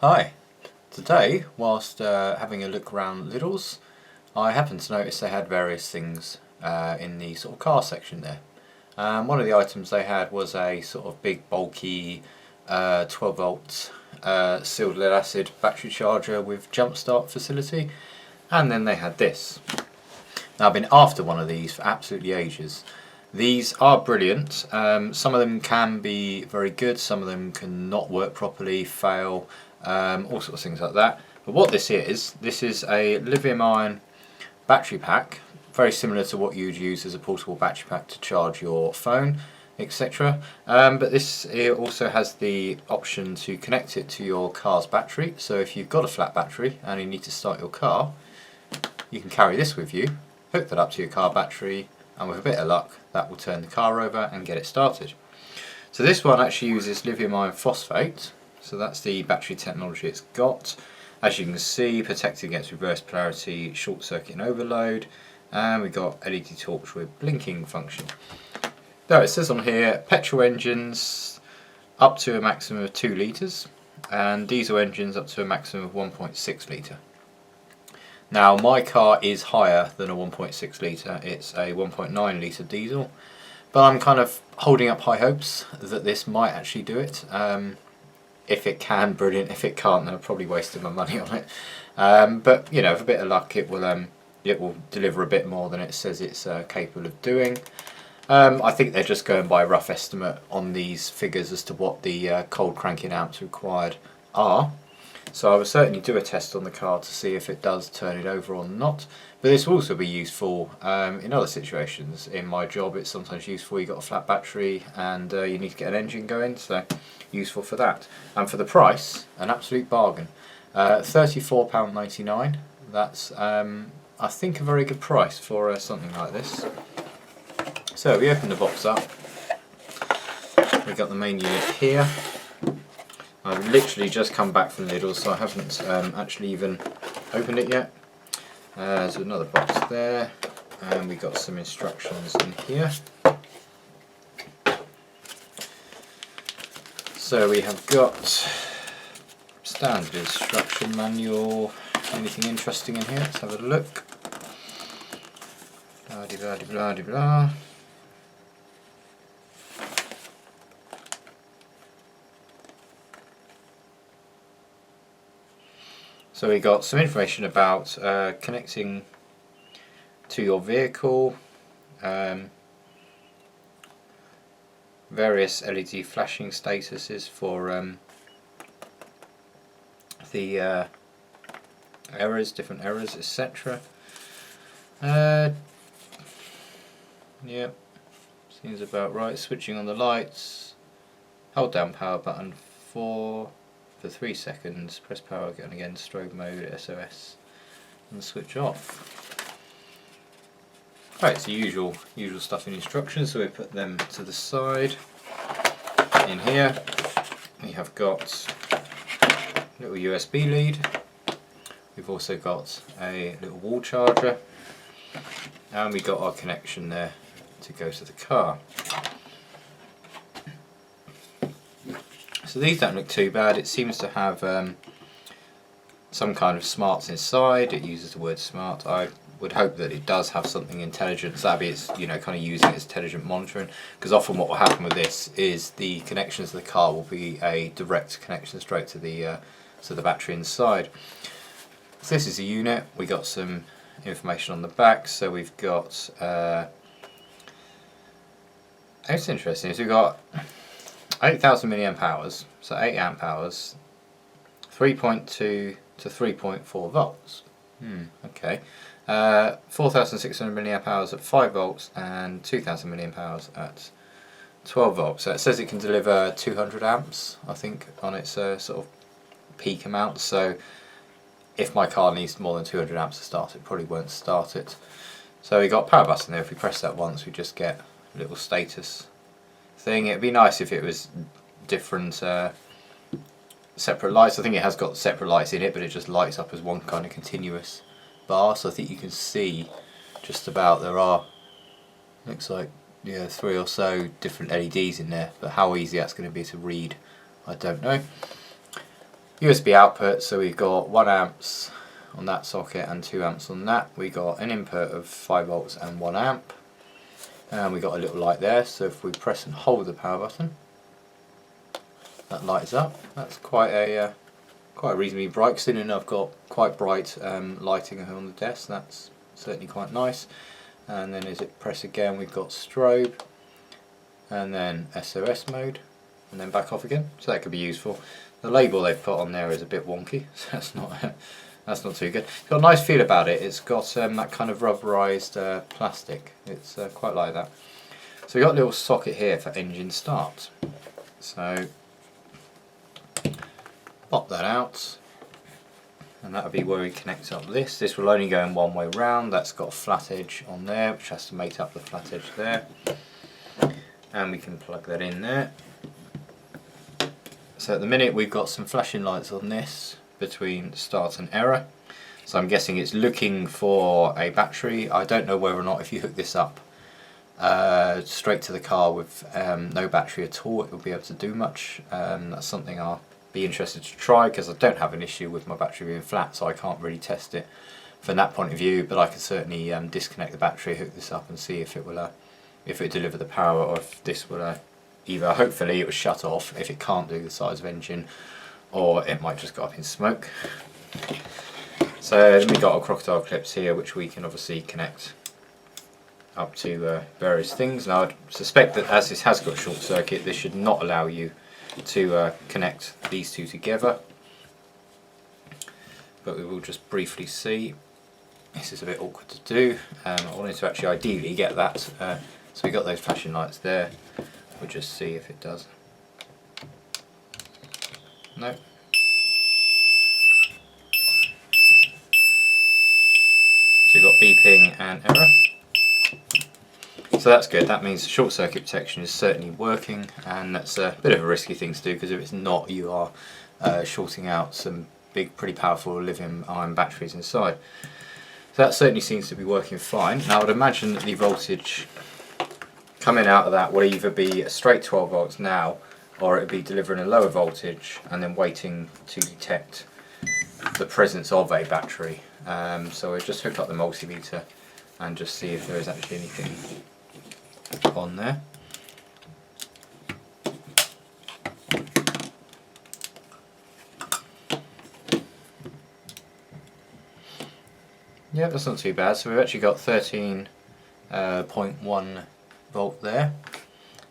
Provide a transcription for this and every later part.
Hi. Today, whilst having a look around Lidl's, I happened to notice they had various things in the sort of car section there. One of the items they had was a sort of big bulky 12 volt sealed lead acid battery charger with jump start facility, and then they had this. Now I've been after one of these for absolutely ages. These are brilliant. Some of them can be very good, some of them can not work properly, fail, all sorts of things like that. But what this is a lithium ion battery pack, very similar to what you'd use as a portable battery pack to charge your phone, etc. But this also has the option to connect it to your car's battery. So if you've got a flat battery and you need to start your car, you can carry this with you, hook that up to your car battery, and with a bit of luck that will turn the car over and get it started. So this one actually uses lithium iron phosphate, so that's the battery technology it's got. As you can see, protected against reverse polarity, short circuit and overload, and we've got LED torch with blinking function. Now it says on here, petrol engines up to a maximum of 2 litres and diesel engines up to a maximum of 1.6 litre. Now my car is higher than a 1.6 litre, it's a 1.9 litre diesel, but I'm kind of holding up high hopes that this might actually do it. If it can, brilliant. If it can't, then I've probably wasted my money on it. But you know, with a bit of luck, it will deliver a bit more than it says it's capable of doing. I think they're just going by a rough estimate on these figures as to what the cold cranking amps required are. So I will certainly do a test on the car to see if it does turn it over or not. But this will also be useful in other situations. In my job, it's sometimes useful. You've got a flat battery and you need to get an engine going, so useful for that. And for the price, an absolute bargain. £34.99. That's I think a very good price for something like this. So we open the box up. We've got the main unit here. I've literally just come back from Lidl, so I haven't actually even opened it yet. There's another box there, and we've got some instructions in here. So we have got standard instruction manual. Anything interesting in here? Let's have a look. Blah de blah de blah de blah. So we got some information about connecting to your vehicle, various LED flashing statuses for the errors, different errors, etc. Yep, seems about right. Switching on the lights, hold down power button for 3 seconds, press power again, strobe mode, SOS, and switch off. Right, it's the usual stuff in instructions, so we put them to the side. In here we have got a little USB lead, we've also got a little wall charger, and we've got our connection there to go to the car. So these don't look too bad. It seems to have some kind of smarts inside. It uses the word smart. I would hope that it does have something intelligent. So that'd be it's, you know, kind of using it as intelligent monitoring. Because often what will happen with this is the connections to the car will be a direct connection straight to the battery inside. So this is a unit. We got some information on the back. So we've got. It's interesting. So we've got 8,000 milliamp hours, so 8 amp hours, 3.2 to 3.4 volts. Okay. 4,600 milliamp hours at 5 volts and 2,000 milliamp hours at 12 volts. So it says it can deliver 200 amps, I think, on its sort of peak amount. So if my car needs more than 200 amps to start, it probably won't start it. So we got a power button there. If we press that once, we just get a little status thing. It'd be nice if it was different separate lights. I think it has got separate lights in it, but it just lights up as one kind of continuous bar. So I think you can see just about there are, looks like, yeah, 3 or so different LEDs in there, but how easy that's going to be to read, I don't know. USB output, so we've got 1 amps on that socket and 2 amps on that. We got an input of 5 volts and 1 amp, and we got a little light there, so if we press and hold the power button, that lights up. That's quite a reasonably bright, considering I've got quite bright lighting on the desk. That's certainly quite nice. And then as it press again, we've got strobe, and then SOS mode, and then back off again, so that could be useful. The label they've put on there is a bit wonky, so that's not too good. It's got a nice feel about it. It's got that kind of rubberized plastic. It's quite like that. So we've got a little socket here for engine start. So pop that out, and that'll be where we connect up this. This will only go in one way round. That's got a flat edge on there, which has to mate up the flat edge there. And we can plug that in there. So at the minute we've got some flashing lights on this between start and error. So I'm guessing it's looking for a battery. I don't know whether or not if you hook this up straight to the car with no battery at all, it will be able to do much. That's something I'll be interested to try, because I don't have an issue with my battery being flat, so I can't really test it from that point of view. But I can certainly disconnect the battery, hook this up, and see if it will deliver the power, or if this will either hopefully it will shut off if it can't do the size of engine, or it might just go up in smoke. So then we've got our crocodile clips here, which we can obviously connect up to various things. Now I'd suspect that as this has got a short circuit, this should not allow you to connect these two together, but we will just briefly see. This is a bit awkward to do. I wanted to actually ideally get that, so we got those flashing lights there. We'll just see if it does. No. So we've got beeping and error. So that's good. That means the short circuit protection is certainly working, and that's a bit of a risky thing to do, because if it's not, you are shorting out some big, pretty powerful lithium-ion batteries inside. So that certainly seems to be working fine. Now I would imagine that the voltage coming out of that will either be a straight 12 volts now, or it would be delivering a lower voltage and then waiting to detect the presence of a battery. So we'll just hook up the multimeter and just see if there is actually anything on there. Yeah, that's not too bad. So we've actually got 13.1 volt there,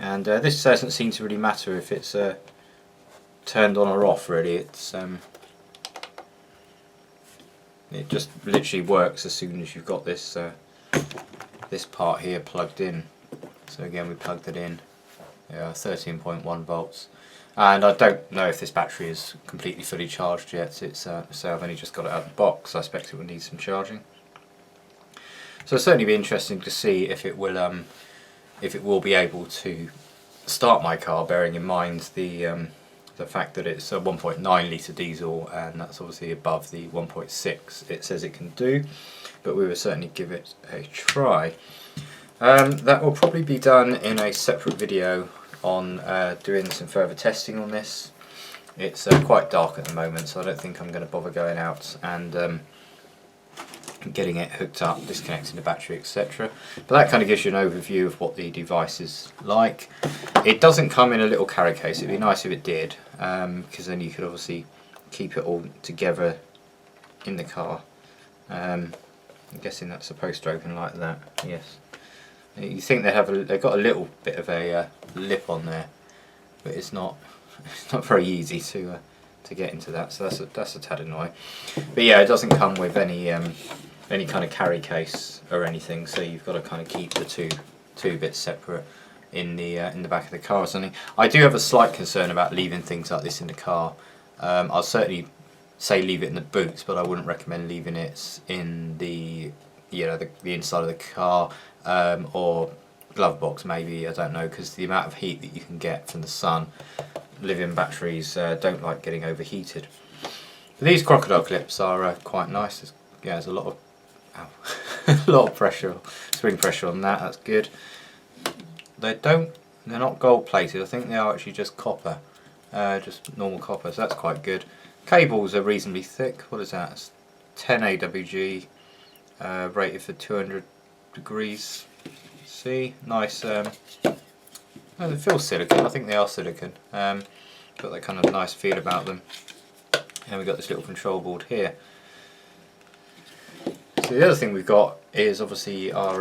and this doesn't seem to really matter if it's turned on or off. Really, it just literally works as soon as you've got this this part here plugged in. So again, we plugged it in, 13.1 volts, and I don't know if this battery is completely fully charged yet. It's so I've only just got it out of the box. I expect it will need some charging. So it'll certainly be interesting to see if it will be able to start my car, bearing in mind the fact that it's a 1.9 litre diesel, and that's obviously above the 1.6 it says it can do, but we will certainly give it a try. That will probably be done in a separate video on doing some further testing on this. It's quite dark at the moment, so I don't think I'm going to bother going out and getting it hooked up, disconnecting the battery, etc. But that kind of gives you an overview of what the device is like. It doesn't come in a little carry case. It'd be nice if it did, because then you could obviously keep it all together in the car. I'm guessing that's supposed to open like that. Yes. You think they've got a little bit of a lip on there, but it's not very easy to get into that. So that's a tad annoying. But yeah, it doesn't come with any kind of carry case or anything, so you've got to kind of keep the two bits separate in the back of the car or something. I do have a slight concern about leaving things like this in the car. I'll certainly say leave it in the boot, but I wouldn't recommend leaving it in the the inside of the car, or glove box maybe, I don't know, because the amount of heat that you can get from the sun, lithium batteries don't like getting overheated. But these crocodile clips are quite nice. There's a lot of a lot of pressure, spring pressure on that. That's good. They're not gold plated. I think they are actually just copper. just normal copper, so that's quite good. Cables are reasonably thick. What is that? It's 10 AWG, rated for 200 degrees C. Nice. Oh, they feel silicon. I think they are silicon. Got that kind of nice feel about them. And we've got this little control board here. So the other thing we've got is obviously our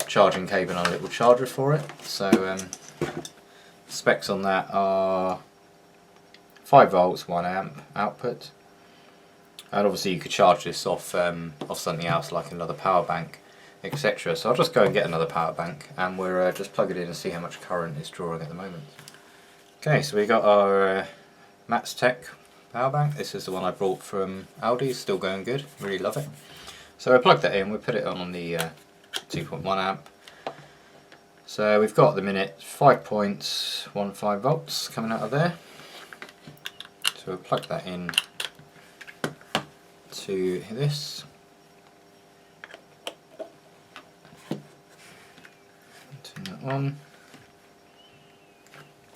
charging cable and our little charger for it. So specs on that are 5 volts, 1 amp output, and obviously you could charge this off something else like another power bank, etc. So I'll just go and get another power bank and we'll just plug it in and see how much current it's drawing at the moment. Okay, so we got our Tech power bank. This is the one I brought from Aldi, still going good, really love it. So I plug that in, we'll put it on the 2.1 amp. So we've got at the minute 5.15 volts coming out of there. So we'll plug that in to this. Turn that on.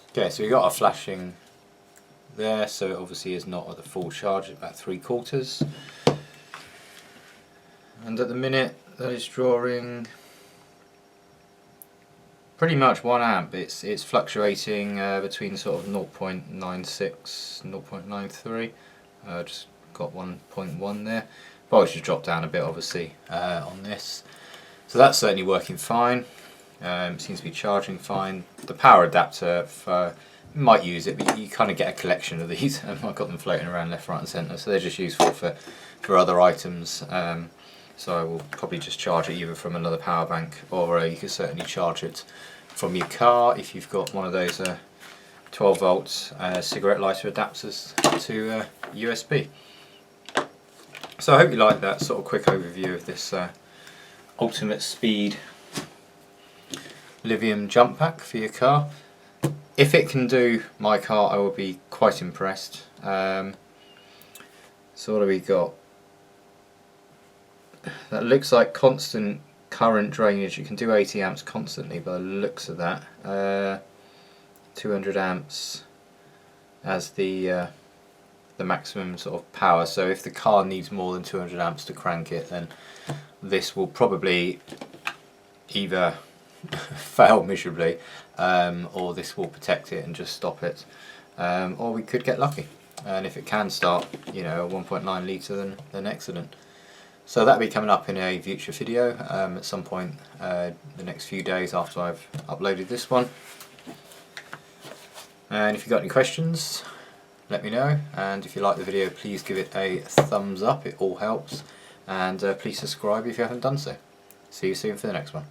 Okay, so we've got our flashing there, so it obviously is not at the full charge, it's about 3/4. And at the minute that is drawing pretty much 1 amp. It's fluctuating between sort of 0.96, 0.93. Just got 1.1 there. Probably should drop down a bit obviously on this. So that's certainly working fine. Seems to be charging fine. The power adapter, you might use it, but you kind of get a collection of these. I've got them floating around left, right and centre, so they're just useful for other items. So I will probably just charge it either from another power bank, or you can certainly charge it from your car if you've got one of those 12 volt cigarette lighter adapters to USB. So I hope you like that sort of quick overview of this ultimate speed lithium jump pack for your car. If it can do my car, I will be quite impressed. So what have we got? That looks like constant current drainage. You can do 80 amps constantly by the looks of that. 200 amps as the maximum sort of power. So if the car needs more than 200 amps to crank it, then this will probably either fail miserably, or this will protect it and just stop it, or we could get lucky. And if it can start, you know, a 1.9 litre, then excellent. So that'll be coming up in a future video at some point the next few days after I've uploaded this one. And if you've got any questions, let me know. And if you like the video, please give it a thumbs up, it all helps. And please subscribe if you haven't done so. See you soon for the next one.